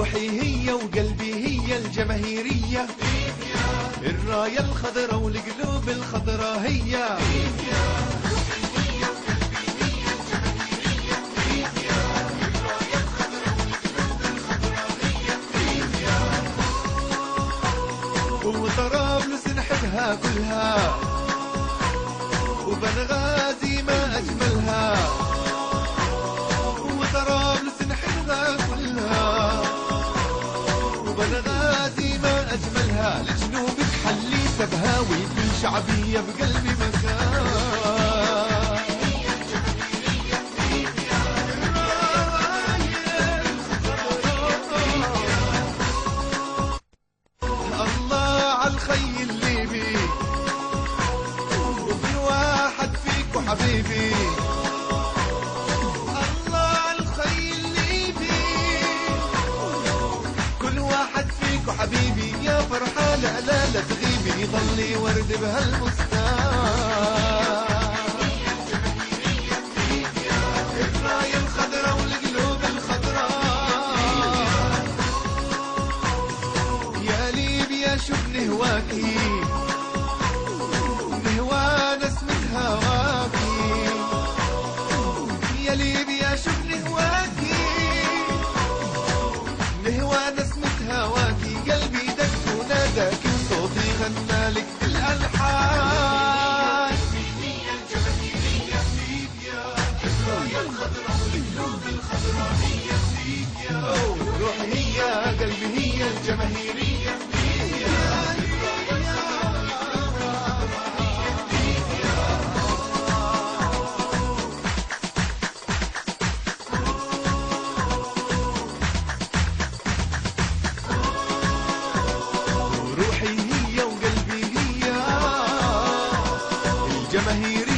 روحي هي وقلبي هي الجماهيرية، الراية الخضراء والقلوب الخضراء هي. وطرابلس نحبها كلها، وبنغازي ما أجملها. وطرابلس نحبها كلها، وبنغازي ما أجملها. لجنوبك حلي سبها وكل شعبية بقلبي مكان. الخي الليبي وكل واحد فيكو حبيبي، الله على الخي الليبي كل واحد فيكو حبيبي. يا فرحانة لا لا تغيبي، يضلي ورد بهالبستان. الراية الخضراء والقلوب الخضراء يا ليبيا شوف نهواكي، نهوى نسمة هواكي. يا ليبيا شوف نهواكي، نهوى نسمة هواكي. قلبي دق وناداكي وصوتي غنالك الألحان. الراية الخضراء والقلوب الخضراء هي ليبيا، روحي هي قلبي هي الجماهيرية. روحي هي وقلبي هي الجماهيرية.